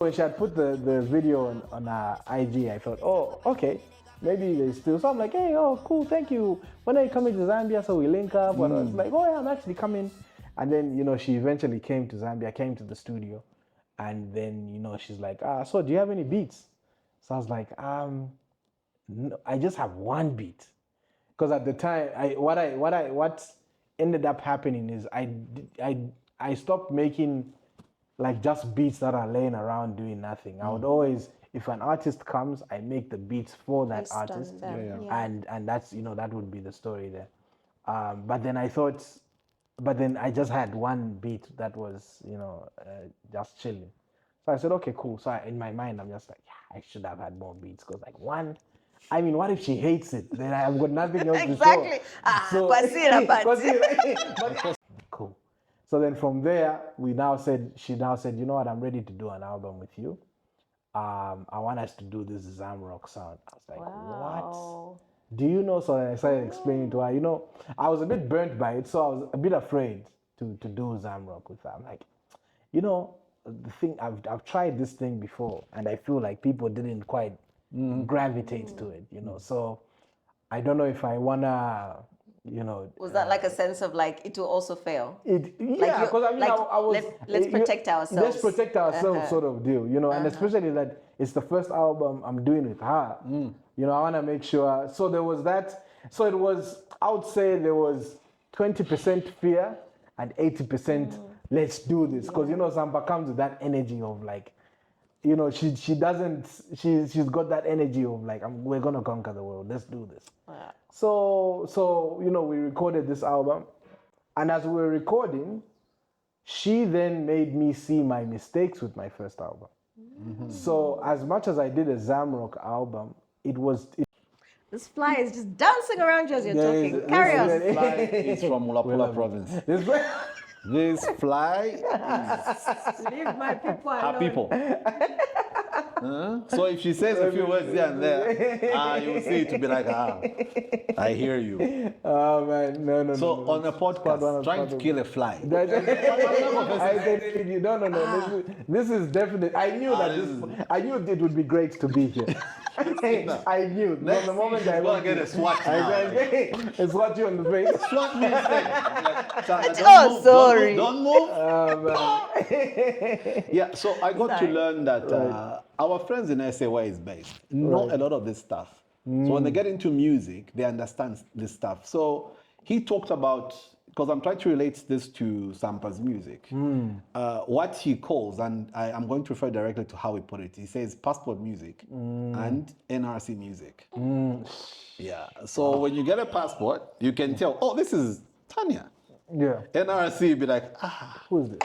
When she had put the video on her IG, I thought, oh, okay, maybe there's still. So I'm like, hey, oh, cool, thank you. When are you coming to Zambia? So we link up. And I was like, oh, yeah, I'm actually coming. And then, she eventually came to Zambia, came to the studio. And then, she's like, so do you have any beats? So I was like, no, I just have one beat. Because at the time, what ended up happening is I stopped making like just beats that are laying around doing nothing. I would always, if an artist comes, I make the beats for that artist, and that's that would be the story there. But then I just had one beat that was just chilling. So I said, okay, cool. So in my mind, I'm just like, yeah, I should have had more beats because like one. I mean, what if she hates it? Then I've got nothing else to show. Exactly. Cool. So then from there, she now said, you know what, I'm ready to do an album with you. I want us to do this Zamrock sound. I was like, what? Do you know? So I started explaining to her, I was a bit burnt by it, so I was a bit afraid to do Zamrock with her. I'm like, the thing, I've tried this thing before, and I feel like people didn't quite gravitate to it, So I don't know if I wanna, Was that like a sense of like it will also fail? Yeah, because I was. Let's protect ourselves. Let's protect ourselves, sort of deal, and especially that it's the first album I'm doing with her. I want to make sure. So there was that. So it was. I would say there was 20% fear and 80% let's do this, because Zamba comes with that energy of like. She doesn't. She's got that energy of like, we're gonna conquer the world. Let's do this. Wow. So we recorded this album, and as we were recording, she then made me see my mistakes with my first album. So as much as I did a Zamrock album, This fly is just dancing around you as you're talking. Carry on. This fly is from Mulapula province. This fly is Leave my people alone. her people. So if she says a few words here and there, you will see it to be like, I hear you. Oh man, no. So on a podcast, trying to kill a fly. No. This is definitely. I knew I knew it would be great to be here. I knew. From the moment I want to get a swat now. It's swat you on the face. Swat means like, sorry. Don't move. Yeah, so I got to learn that our friends in SA where it's based know a lot of this stuff. So when they get into music, they understand this stuff. So he talked about, because I'm trying to relate this to Sampa's music, what he calls, and I'm going to refer directly to how he put it. He says passport music and NRC music. Yeah. So when you get a passport, you can tell, oh, this is Tanya. Yeah. NRC be like, who's this?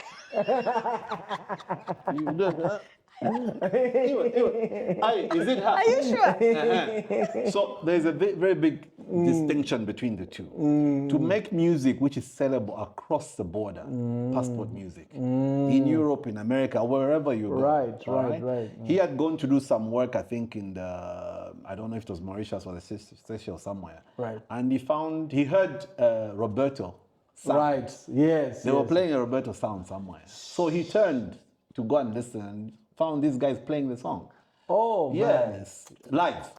You don't know. Is it her? Are you sure? So there's a very big distinction between the two. To make music which is sellable across the border, passport music, in Europe, in America, wherever you go. Right. He had gone to do some work, I think, in the, I don't know if it was Mauritius or the Seychelles somewhere. Right. And he heard Roberto sound. Right, yes. They were playing a Roberto sound somewhere. So he turned to go and listen and found these guys playing the song. Oh, man. Yes, live.